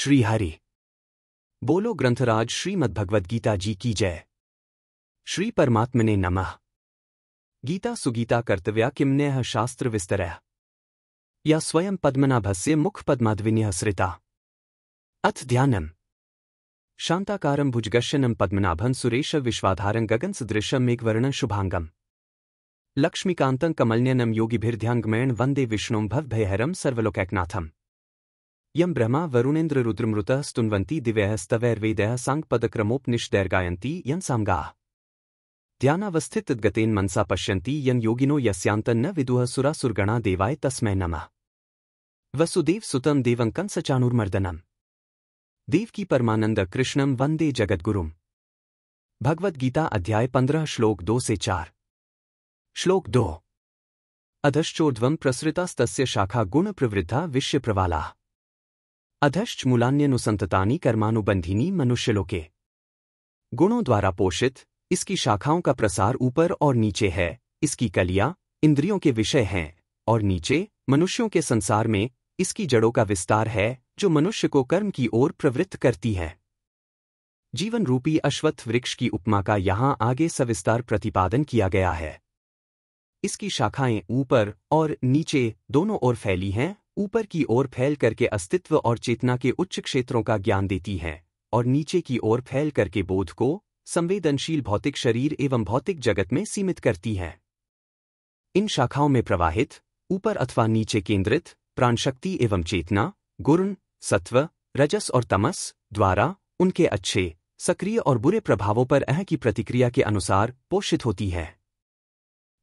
श्री हरि बोलो ग्रंथराज श्रीमद्भगवद्गीता जी की जय। श्री परमात्मने नमः। गीता सुगीता कर्तव्या किमन्यः शास्त्र विस्तरः या स्वयं पद्मनाभस्य मुख पद्माद्विन्यः सृता। अथ ध्यानम्। शांताकारं भुजगशयनं पद्मनाभं सुरेश विश्वाधारं गगनसदृशं मेघवर्णं शुभांगं लक्ष्मीकान्तं कमलनयनं योगिभिर्ध्यानगम्यं वन्दे विष्णुं भवभयहरं सर्वलोकैकनाथम्। यं ब्रह्मा वरुणेन्द्र रुद्रमृतः स्तुन्वन्ति दिव्यः स्तवैर्वेदैः साङ्गपदक्रमोपनिषदैर्गायन्ति यं सामगाः। ध्यानावस्थितगतेन मनसा पश्यन्ति यं योगिनो यस्यान्तं न विदुः सुरासुरगणा देवाय तस्मै नमः। वसुदेव सुतं देवं कंसचाणूरमर्दनम् देवकी परमानंद कृष्णं वन्दे जगद्गुरुम्। भगवद गीता अध्याय 15 श्लोक 2 से 4। श्लोक 2। अधश्चोर्ध्वं प्रसृतास्तस्य शाखा गुण प्रवृद्धा विश्य प्रवालाः अधश्च मूलान्यनुसंततानि कर्मानुबंधिनी मनुष्यलोके। गुणों द्वारा पोषित इसकी शाखाओं का प्रसार ऊपर और नीचे है, इसकी कलियां इंद्रियों के विषय हैं और नीचे मनुष्यों के संसार में इसकी जड़ों का विस्तार है जो मनुष्य को कर्म की ओर प्रवृत्त करती है। जीवन रूपी अश्वत्थ वृक्ष की उपमा का यहाँ आगे सविस्तार प्रतिपादन किया गया है। इसकी शाखाएं ऊपर और नीचे दोनों ओर फैली हैं। ऊपर की ओर फैल करके अस्तित्व और चेतना के उच्च क्षेत्रों का ज्ञान देती हैं और नीचे की ओर फैल करके बोध को संवेदनशील भौतिक शरीर एवं भौतिक जगत में सीमित करती हैं। इन शाखाओं में प्रवाहित ऊपर अथवा नीचे केंद्रित प्राणशक्ति एवं चेतना गुण सत्व रजस और तमस द्वारा उनके अच्छे सक्रिय और बुरे प्रभावों पर अह की प्रतिक्रिया के अनुसार पोषित होती है।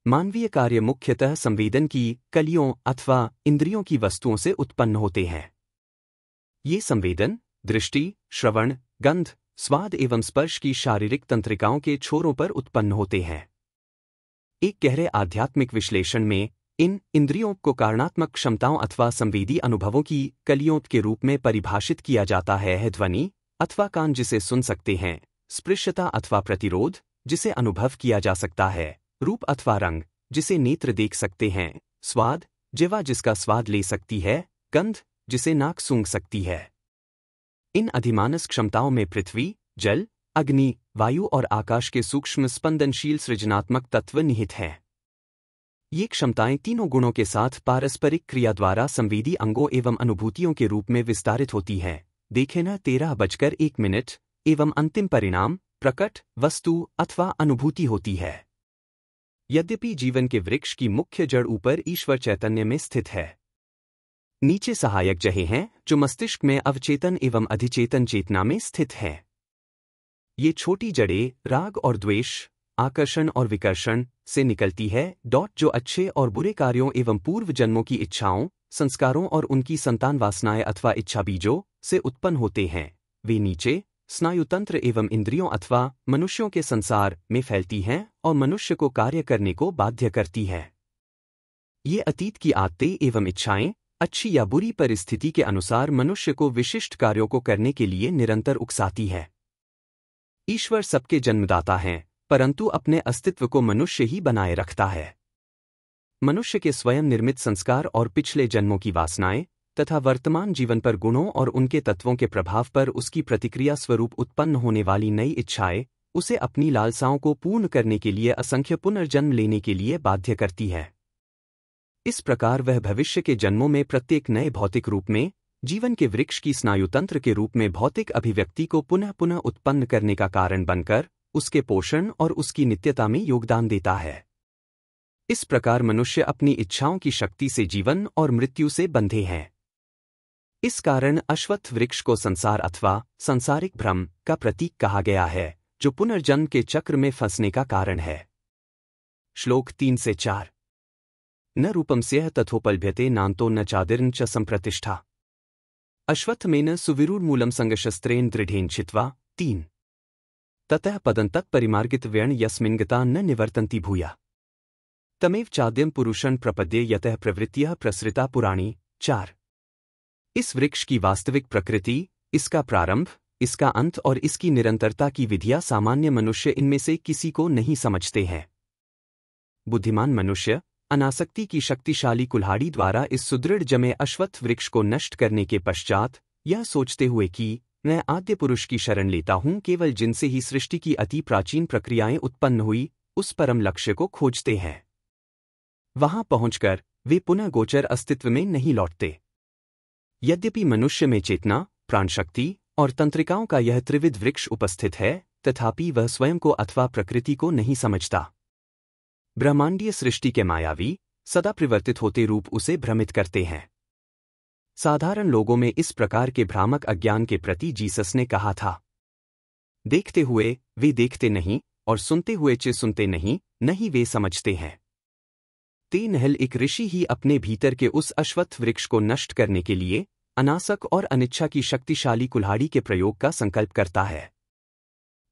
मानवीय कार्य मुख्यतः संवेदन की कलियों अथवा इंद्रियों की वस्तुओं से उत्पन्न होते हैं। ये संवेदन दृष्टि श्रवण गंध स्वाद एवं स्पर्श की शारीरिक तंत्रिकाओं के छोरों पर उत्पन्न होते हैं। एक गहरे आध्यात्मिक विश्लेषण में इन इंद्रियों को कारणात्मक क्षमताओं अथवा संवेदी अनुभवों की कलियों के रूप में परिभाषित किया जाता है। ध्वनि अथवा कान जिसे सुन सकते हैं, स्पृश्यता अथवा प्रतिरोध जिसे अनुभव किया जा सकता है, रूप अथवा रंग जिसे नेत्र देख सकते हैं, स्वाद जिह्वा जिसका स्वाद ले सकती है, गंध जिसे नाक सूंघ सकती है। इन अधिमानस क्षमताओं में पृथ्वी जल अग्नि वायु और आकाश के सूक्ष्म स्पंदनशील सृजनात्मक तत्व निहित हैं। ये क्षमताएं तीनों गुणों के साथ पारस्परिक क्रिया द्वारा संवेदी अंगों एवं अनुभूतियों के रूप में विस्तारित होती हैं। देखें न 13:01 एवं अंतिम परिणाम प्रकट वस्तु अथवा अनुभूति होती है। यद्यपि जीवन के वृक्ष की मुख्य जड़ ऊपर ईश्वर चैतन्य में स्थित है, नीचे सहायक जड़ें हैं जो मस्तिष्क में अवचेतन एवं अधिचेतन चेतना में स्थित हैं। ये छोटी जड़ें राग और द्वेष आकर्षण और विकर्षण से निकलती है जो अच्छे और बुरे कार्यों एवं पूर्व जन्मों की इच्छाओं संस्कारों और उनकी संतान वासनाएं अथवा इच्छा बीजों से उत्पन्न होते हैं। वे नीचे स्नायुतंत्र एवं इंद्रियों अथवा मनुष्यों के संसार में फैलती हैं और मनुष्य को कार्य करने को बाध्य करती हैं। ये अतीत की आदतें एवं इच्छाएं अच्छी या बुरी परिस्थिति के अनुसार मनुष्य को विशिष्ट कार्यों को करने के लिए निरंतर उकसाती है। ईश्वर सबके जन्मदाता हैं, परंतु अपने अस्तित्व को मनुष्य ही बनाए रखता है। मनुष्य के स्वयं निर्मित संस्कार और पिछले जन्मों की वासनाएं तथा वर्तमान जीवन पर गुणों और उनके तत्वों के प्रभाव पर उसकी प्रतिक्रिया स्वरूप उत्पन्न होने वाली नई इच्छाएं उसे अपनी लालसाओं को पूर्ण करने के लिए असंख्य पुनर्जन्म लेने के लिए बाध्य करती है। इस प्रकार वह भविष्य के जन्मों में प्रत्येक नए भौतिक रूप में जीवन के वृक्ष की स्नायुतंत्र के रूप में भौतिक अभिव्यक्ति को पुनः पुनः उत्पन्न करने का कारण बनकर उसके पोषण और उसकी नित्यता में योगदान देता है। इस प्रकार मनुष्य अपनी इच्छाओं की शक्ति से जीवन और मृत्यु से बंधे हैं। इस कारण अश्वत्थ वृक्ष को संसार अथवा सांसारिक भ्रम का प्रतीक कहा गया है जो पुनर्जन्म के चक्र में फंसने का कारण है। श्लोक 3 से 4। न रूपमस्यः तथोपलभ्यते नान्तो न चादिर्न च संप्रतिष्ठा अश्वत्थमेन सुविरूढमूलं संगशस्त्रेण दृढेन छित्त्वा 3 ततः पदन्तः परिमार्गित व्यण यस्मिन् गता न निवर्तन्ति भूया तमेव चाद्यं पुरुषं प्रपद्ये यतः प्रवृत्तियः प्रसृता पुराणी 4। इस वृक्ष की वास्तविक प्रकृति इसका प्रारंभ इसका अंत और इसकी निरंतरता की विधियां सामान्य मनुष्य इनमें से किसी को नहीं समझते हैं। बुद्धिमान मनुष्य अनासक्ति की शक्तिशाली कुल्हाड़ी द्वारा इस सुदृढ़ जमे अश्वत्थ वृक्ष को नष्ट करने के पश्चात यह सोचते हुए कि मैं आद्य पुरुष की शरण लेता हूं, केवल जिनसे ही सृष्टि की अति प्राचीन प्रक्रियाएं उत्पन्न हुई, उस परम लक्ष्य को खोजते हैं। वहां पहुंचकर वे पुनः गोचर अस्तित्व में नहीं लौटते। यद्यपि मनुष्य में चेतना, प्राणशक्ति और तंत्रिकाओं का यह त्रिविध वृक्ष उपस्थित है, तथापि वह स्वयं को अथवा प्रकृति को नहीं समझता। ब्रह्मांडीय सृष्टि के मायावी, सदा परिवर्तित होते रूप उसे भ्रमित करते हैं। साधारण लोगों में इस प्रकार के भ्रामक अज्ञान के प्रति जीसस ने कहा था, देखते हुए वे देखते नहीं और सुनते हुए सुनते नहीं, नहीं वे समझते हैं। ते नहल एक ऋषि ही अपने भीतर के उस अश्वत्थ वृक्ष को नष्ट करने के लिए अनासक और अनिच्छा की शक्तिशाली कुल्हाड़ी के प्रयोग का संकल्प करता है,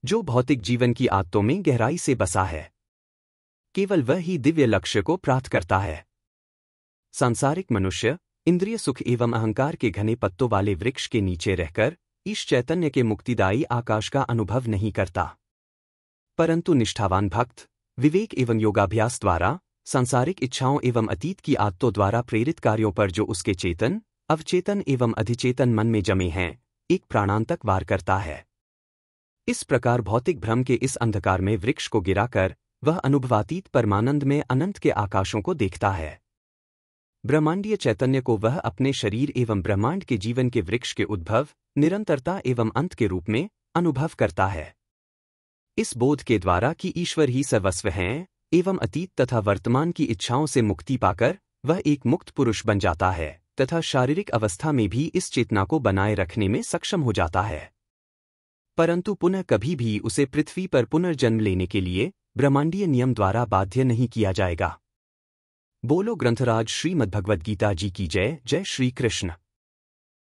जो भौतिक जीवन की आदतों में गहराई से बसा है। केवल वह ही दिव्य लक्ष्य को प्राप्त करता है। सांसारिक मनुष्य इंद्रिय सुख एवं अहंकार के घने पत्तों वाले वृक्ष के नीचे रहकर ईश चैतन्य के मुक्तिदायी आकाश का अनुभव नहीं करता, परंतु निष्ठावान भक्त विवेक एवं योगाभ्यास द्वारा सांसारिक इच्छाओं एवं अतीत की आदतों द्वारा प्रेरित कार्यों पर जो उसके चेतन, अवचेतन एवं अधिचेतन मन में जमे हैं, एक प्राणांतक वार करता है। इस प्रकार भौतिक भ्रम के इस अंधकार में वृक्ष को गिराकर वह अनुभवातीत परमानंद में अनंत के आकाशों को देखता है। ब्रह्मांडीय चैतन्य को वह अपने शरीर एवं ब्रह्मांड के जीवन के वृक्ष के उद्भव, निरंतरता एवं अंत के रूप में अनुभव करता है। इस बोध के द्वारा कि ईश्वर ही सर्वस्व हैं एवं अतीत तथा वर्तमान की इच्छाओं से मुक्ति पाकर वह एक मुक्त पुरुष बन जाता है तथा शारीरिक अवस्था में भी इस चेतना को बनाए रखने में सक्षम हो जाता है, परंतु पुनः कभी भी उसे पृथ्वी पर पुनर्जन्म लेने के लिए ब्रह्मांडीय नियम द्वारा बाध्य नहीं किया जाएगा। बोलो ग्रंथराज श्रीमद्भगवद्गीता जी की जय। जय श्री कृष्ण।